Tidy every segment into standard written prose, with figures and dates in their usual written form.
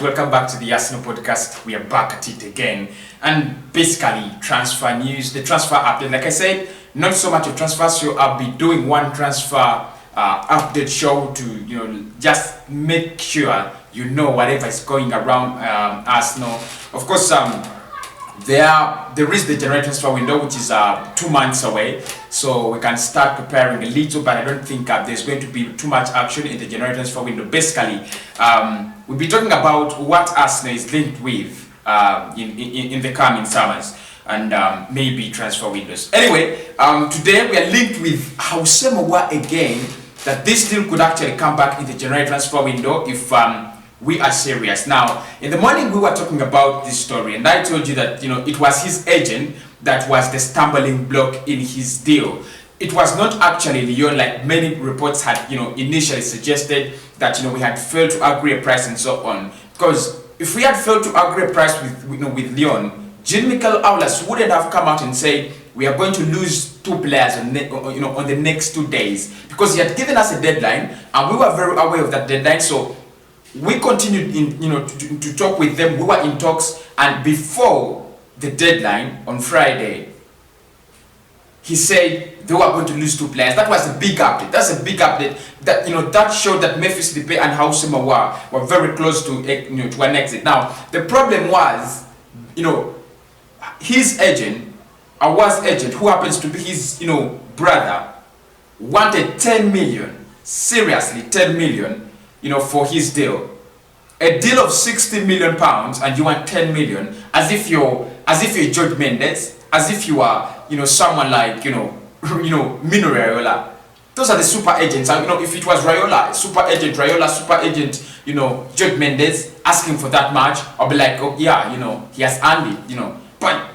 right, welcome back to the Arsenal podcast. We are back at it again, and basically transfer news, the transfer update. Like I said, not so much of transfer, so I'll be doing one transfer update show to just make sure whatever is going around Arsenal. Of course, there is the January transfer window, which is 2 months away, so we can start preparing a little, but I don't think there's going to be too much action in the January transfer window. Basically, we'll be talking about what Arsenal is linked with in the coming summers and maybe transfer windows. Anyway, today we are linked with Aouar again, that this deal could actually come back in the January transfer window if we are serious. Now, in the morning we were talking about this story, and I told you that it was his agent that was the stumbling block in his deal. It was not actually Lyon, like many reports had initially suggested, that we had failed to agree a price and so on. Because if we had failed to agree a price with Lyon, Jean-Michel Aulas wouldn't have come out and said we are going to lose 2 players on the next 2 days, because he had given us a deadline and we were very aware of that deadline. So we continued to talk with them. We were in talks, and before the deadline on Friday, he said they were going to lose 2 players. That was a big update. That's a big update. That that showed that Memphis Depay and Aouar were very close to to an exit. Now the problem was, his agent, Aouar's agent, who happens to be his brother, wanted 10 million. Seriously, 10 million. For his deal. A deal of 60 million pounds, and you want 10 million, as if you're George Mendes, as if you are someone like Mino Raiola. Those are the super agents. If it was Raiola, super agent, George Mendes asking for that much, I'll be like, oh yeah, he has earned it, but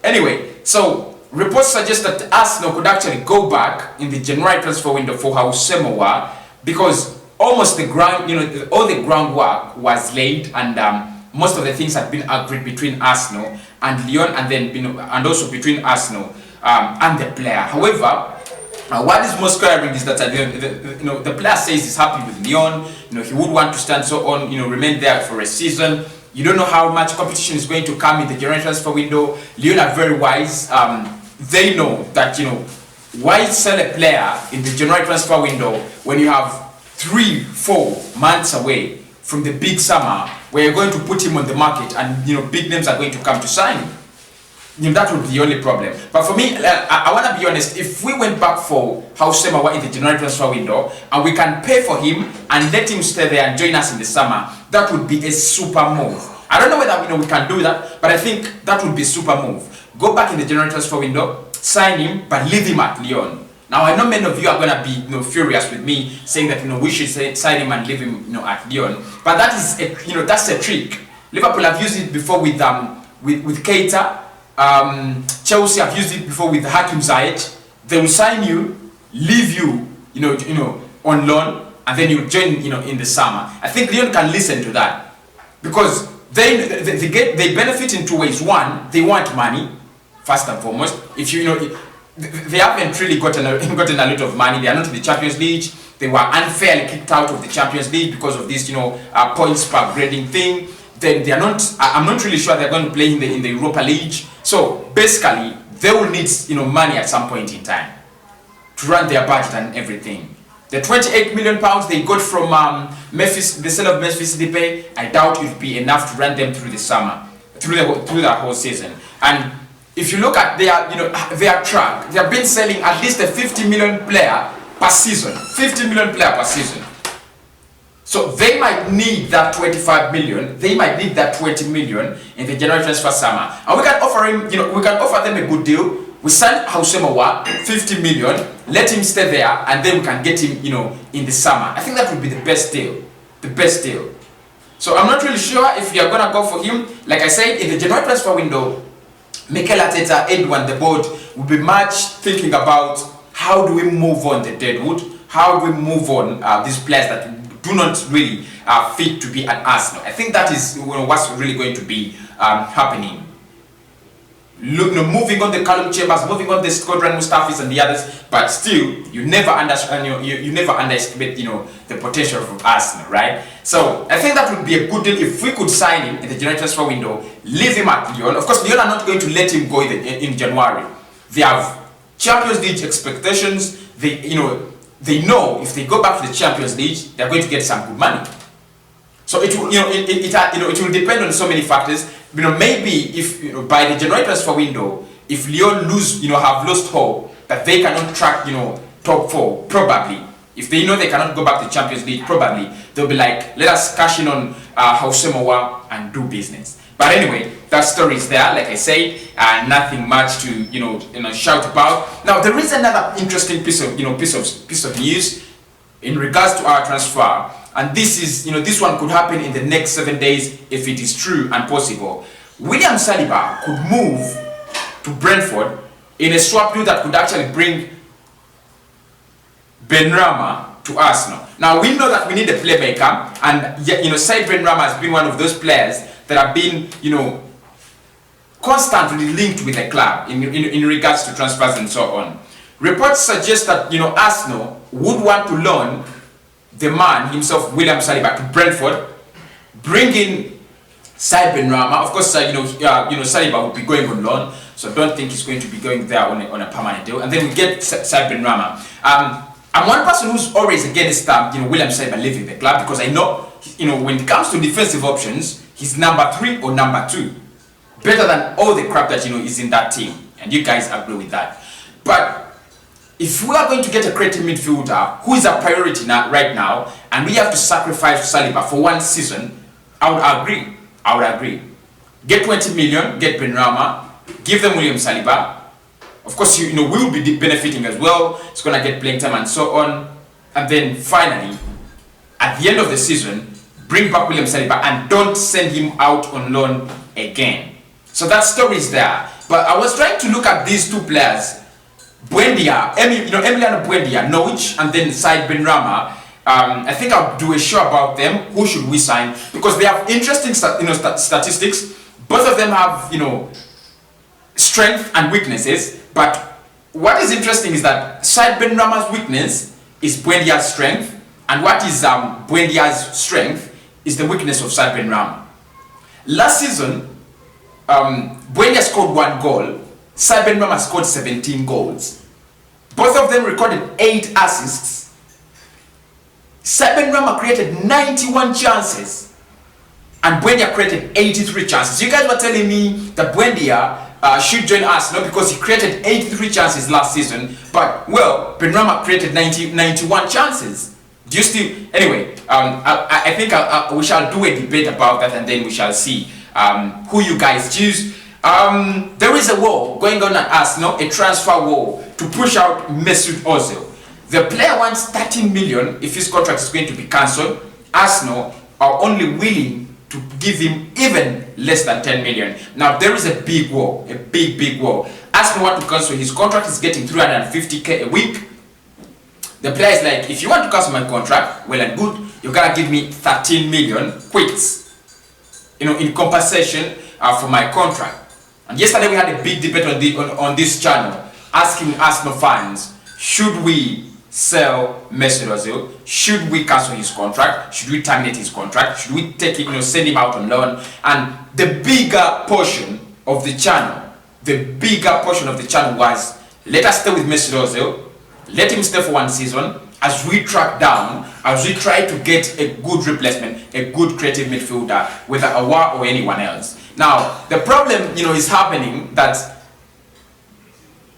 anyway, so reports suggest that Arsenal could actually go back in the January transfer window for Aouar, because almost the ground, all the groundwork was laid, and most of the things had been agreed between Arsenal and Lyon, and then and also between Arsenal and the player. However, what is most glaring is that the player says he's happy with Lyon. He would want to stand so on, remain there for a season. You don't know how much competition is going to come in the January transfer window. Lyon are very wise. They know that why sell a player in the January transfer window when you have 3-4 months away from the big summer where you're going to put him on the market, and big names are going to come to sign him? That would be the only problem. But for me, I want to be honest, if we went back for Aouar in the January transfer window and we can pay for him and let him stay there and join us in the summer, that would be a super move. I don't know whether we can do that, but I think that would be a super move. Go back in the January transfer window, sign him, but leave him at Lyon. Now I know many of you are gonna be furious with me, saying that we should sign him and leave him at Lyon. But that is that's a trick. Liverpool have used it before with Keita. Chelsea have used it before with Hakim Ziyech. They will sign you, leave you on loan, and then you join in the summer. I think Lyon can listen to that, because they benefit in 2 ways. One, they want money first and foremost. If they haven't really gotten a lot of money. They are not in the Champions League. They were unfairly kicked out of the Champions League because of this points per grading thing. Then they are not. I'm not really sure they're going to play in the Europa League. So basically, they will need money at some point in time to run their budget and everything. The 28 million pounds they got from the sale of Memphis Depay, I doubt it will be enough to run them through the summer, through the whole season. And if you look at their track, they have been selling at least a 50 million player per season. 50 million player per season. So they might need that 25 million. They might need that 20 million in the January transfer summer. And we can offer him, we can offer them a good deal. We sign Aouar, 50 million, let him stay there, and then we can get him, in the summer. I think that would be the best deal. The best deal. So I'm not really sure if we are gonna go for him. Like I said, in the January transfer window, Mikel Arteta, Edwin, the board will be much thinking about how do we move on the deadwood, how do we move on these players that do not really fit to be at Arsenal. I think that is what's really going to be happening. moving on the Callum Chambers, moving on the Squadron Mustafis and the others, but still you never understand, you never underestimate, the potential of Arsenal, right? So I think that would be a good deal if we could sign him in the January transfer window, leave him at Lyon. Of course, Lyon are not going to let him go in January. They have Champions League expectations. They know if they go back to the Champions League, they're going to get some good money. So it will, it will depend on so many factors. Maybe if by the January transfer window, if Lyon have lost hope that they cannot track, top 4, probably. If they know they cannot go back to the Champions League, probably they'll be like, let us cash in on Aouar and do business. But anyway, that story is there, like I said, nothing much to shout about. Now there is another interesting piece of news in regards to our transfer, and this is this one could happen in the next 7 days if it is true and possible. William Saliba could move to Brentford in a swap deal that could actually bring Benrahma to Arsenal. Now we know that we need a playmaker, and Said Benrahma has been one of those players that have been constantly linked with the club in regards to transfers and so on. Reports suggest that Arsenal would want to loan the man himself, William Saliba, to Brentford, bring in Said Benrahma. Of course, Saliba will be going on loan, so I don't think he's going to be going there on a permanent deal. And then we get Said Benrahma. I'm one person who's always against William Saliba leaving the club, because I know when it comes to defensive options, he's number 3 or number 2, better than all the crap that is in that team, and you guys agree with that. But if we are going to get a creative midfielder who is a priority right now, and we have to sacrifice Saliba for 1 season, I would agree. Get 20 million, get Benrahma, give them William Saliba. Of course, we will be benefiting as well. It's going to get playing time and so on. And then finally, at the end of the season, bring back William Saliba and don't send him out on loan again. So that story is there. But I was trying to look at these 2 players, Emiliano Buendia, Norwich, and then Said Benrahma. I think I'll do a show about them. Who should we sign? Because they have interesting statistics. Both of them have strength and weaknesses. But what is interesting is that Said Benrahma's weakness is Buendia's strength, and what is Buendia's strength is the weakness of Said Benrahma. Last season, Buendia scored 1 goal. Said Benrahma scored 17 goals. Both of them recorded 8 assists. Said Benrahma created 91 chances, and Buendia created 83 chances. You guys were telling me that Buendia should join us, because he created 83 chances last season, but well, Benrahma created 91 chances. Do you still? Anyway, I think we shall do a debate about that, and then we shall see who you guys choose. There is a war going on at Arsenal, a transfer war to push out Mesut Ozil. The player wants 13 million if his contract is going to be cancelled. Arsenal are only willing to give him even less than 10 million. Now there is a big war, a big war. Arsenal want to cancel his contract. He's getting 350k a week. The player is like, if you want to cancel my contract, well and good, you gotta give me 13 million quits, in compensation for my contract. And yesterday we had a big debate on this channel, asking Arsenal fans, should we sell Mesut Ozil? Should we cancel his contract? Should we terminate his contract? Should we take him, send him out on loan? And the bigger portion of the channel was, let us stay with Mesut Ozil, let him stay for 1 season, as we track down, as we try to get a good replacement, a good creative midfielder, whether Aouar or anyone else. Now, the problem, is happening that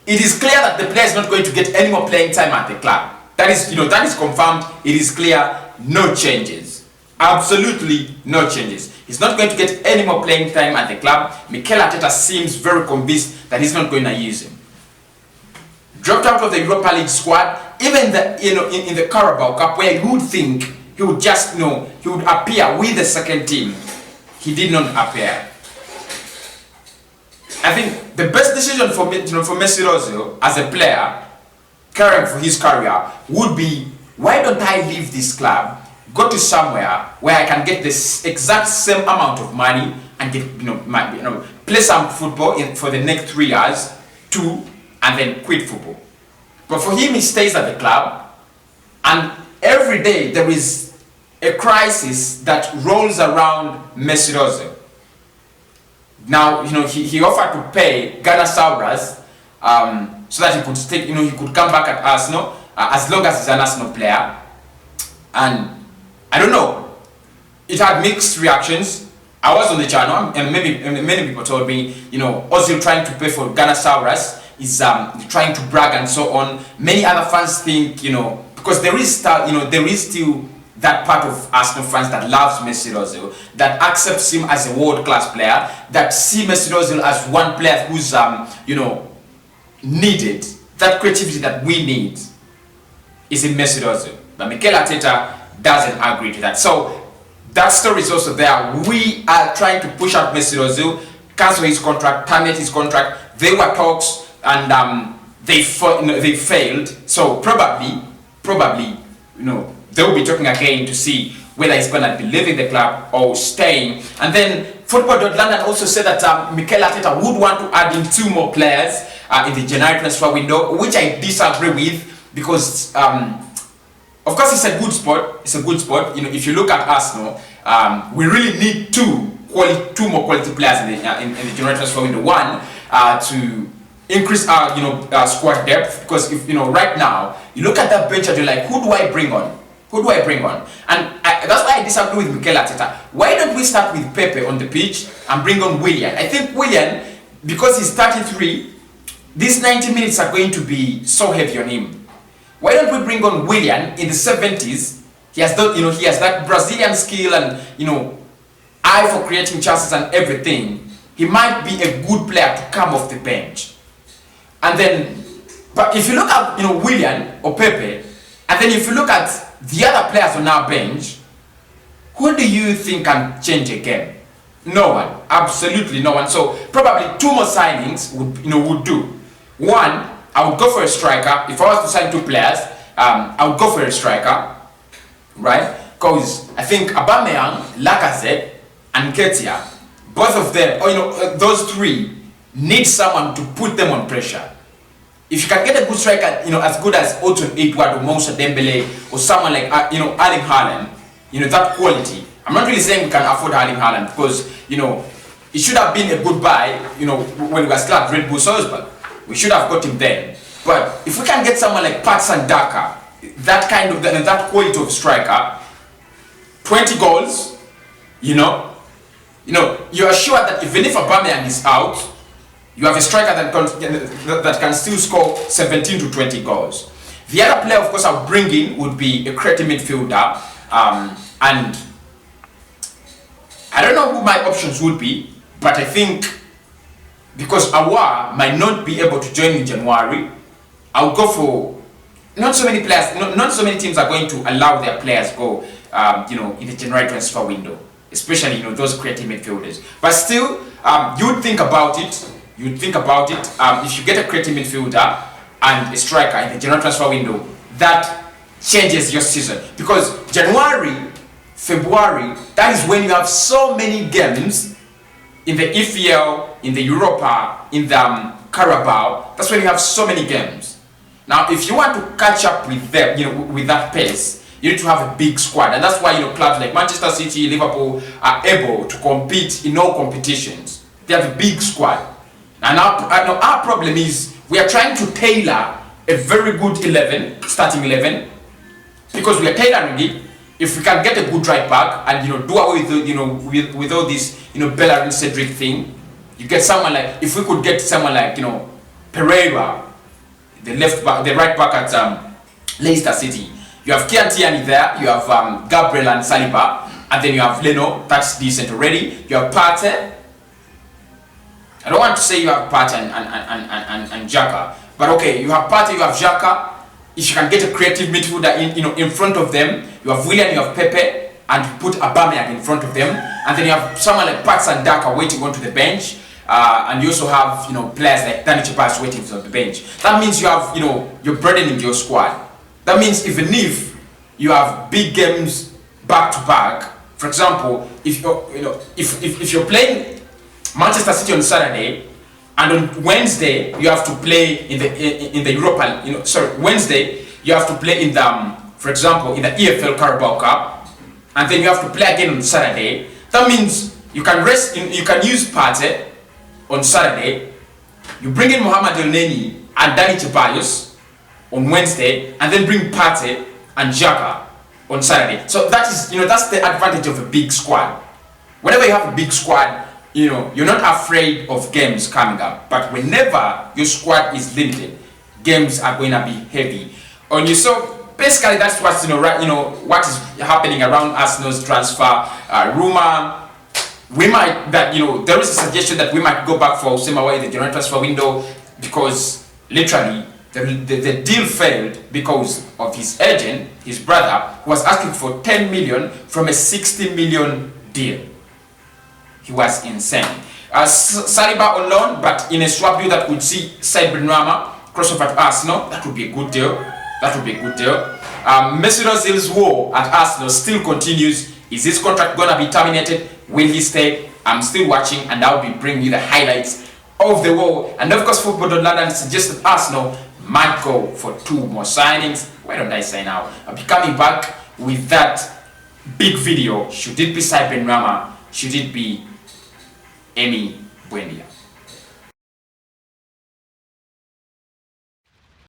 it is clear that the player is not going to get any more playing time at the club. That is, that is confirmed. It is clear, no changes. Absolutely no changes. He's not going to get any more playing time at the club. Mikel Arteta seems very convinced that he's not going to use him. Dropped out of the Europa League squad, even in the Carabao Cup, where you would think he would just, he would appear with the second team. He did not appear. I think the best decision for Mesut Ozil as a player, caring for his career, would be, why don't I leave this club, go to somewhere where I can get this exact same amount of money and get, play some football for the next 3 years, 2, and then quit football. But for him, he stays at the club, and every day there is a crisis that rolls around Mesut Ozil. Now, he offered to pay Ghana Sauras so that he could stay, he could come back at Arsenal as long as he's an Arsenal player. And I don't know, it had mixed reactions. I was on the channel, and many people told me, Ozil trying to pay for Ghana Sauras is trying to brag and so on. Many other fans think, because there is still that part of Arsenal fans that loves Mesut Ozil, that accepts him as a world-class player, that see Mesut Ozil as one player who's needed. That creativity that we need is in Mesut Ozil. But Mikel Arteta doesn't agree to that. So that story is also there. We are trying to push out Mesut Ozil, cancel his contract, terminate his contract. There were talks, and they failed. So probably, they will be talking again to see whether he's going to be leaving the club or staying. And then Football.London also said that Mikel Arteta would want to add in 2 more players in the January transfer window, which I disagree with, because of course it's a good spot. It's a good spot. If you look at Arsenal, we really need 2 more quality players in the January transfer window. One, to increase our squad depth, because if right now you look at that bench and you're like, who do I bring on? Who do I bring on? And that's why I disagree with Mikel Arteta. Why don't we start with Pepe on the pitch and bring on Willian? I think Willian, because he's 33, these 90 minutes are going to be so heavy on him. Why don't we bring on Willian in the 70s? He has that Brazilian skill and eye for creating chances and everything. He might be a good player to come off the bench. And then, but if you look at Willian or Pepe, and then if you look at the other players on our bench, who do you think can change a game? No one, absolutely no one. So probably 2 more signings would do. One, I would go for a striker. If I was to sign 2 players, I would go for a striker, right? Because I think Aubameyang, Lacazette, and Nketiah, both of them, those 3 need someone to put them on pressure. If you can get a good striker, as good as Otto Edouard or Moussa Dembele or someone like Erling Haaland, that quality. I'm not really saying we can afford Erling Haaland, because it should have been a good buy, when we were still at Red Bull Salzburg. We should have got him then. But if we can get someone like Patson Daka, that quality of striker, 20 goals, you are sure that even if Aubameyang is out, you have a striker that can still score 17 to 20 goals. The other player, of course, I'll bring in would be a creative midfielder. And I don't know who my options would be, but I think because Aouar might not be able to join in January, I'll go for not so many players. Not so many teams are going to allow their players go, in the January transfer window, especially those creative midfielders. But still, you'd think about it. If you get a creative midfielder and a striker in the January transfer window, that changes your season. Because January, February, that is when you have so many games in the EFL, in the Europa, in the Carabao. That's when you have so many games. Now, if you want to catch up with them, with that pace, you need to have a big squad, and that's why clubs like Manchester City, Liverpool are able to compete in all competitions. They have a big squad. And our problem is we are trying to tailor a very good starting 11, because we are tailoring it. If we can get a good right back and do away with with all this Bellerin Cedric thing, you get someone like, if we could get someone like Pereira, the right back at Leicester City. You have Kian Tierney there, you have Gabriel and Saliba, and then you have Leno, that's decent already. You have Partey. I don't want to say you have Partey and Xhaka, but okay, you have Partey, you have Xhaka. If you can get a creative midfielder in front of them, you have Willian, you have Pepe, and put Aubameyang in front of them, and then you have someone like Patson Daka waiting onto the bench, and you also have players like Dani Ceballos waiting on the bench. That means you have you're burdening your squad. That means even if you have big games back to back, For example, if you're playing Manchester City on Saturday, and on Wednesday you have to play in the Europa, Wednesday you have to play in the, for example, in the EFL Carabao Cup, and then you have to play again on Saturday. That means you can you can use Partey on Saturday. You bring in Mohamed El Neni and Dani Ceballos on Wednesday, and then bring Partey and Xhaka on Saturday. So that is, that's the advantage of a big squad. Whenever you have a big squad, you're not afraid of games coming up. But whenever your squad is limited, games are going to be heavy on you. So basically, that's what's what is happening around Arsenal's transfer rumor. We might there is a suggestion that we might go back for Ousmane in the January transfer window, because literally the deal failed because of his agent, his brother, who was asking for 10 million from a 60 million deal. He was insane. Saliba on loan, but in a swap deal that would see Benrahma crossover at Arsenal, that would be a good deal. Mesut Ozil's war at Arsenal still continues. Is his contract gonna be terminated? Will he stay? I'm still watching, and I'll be bringing you the highlights of the war. And of course, Football.London suggested Arsenal might go for 2 more signings. Why don't I sign out? I'll be coming back with that big video. Should it be Benrahma? Should it be Emi Buendia?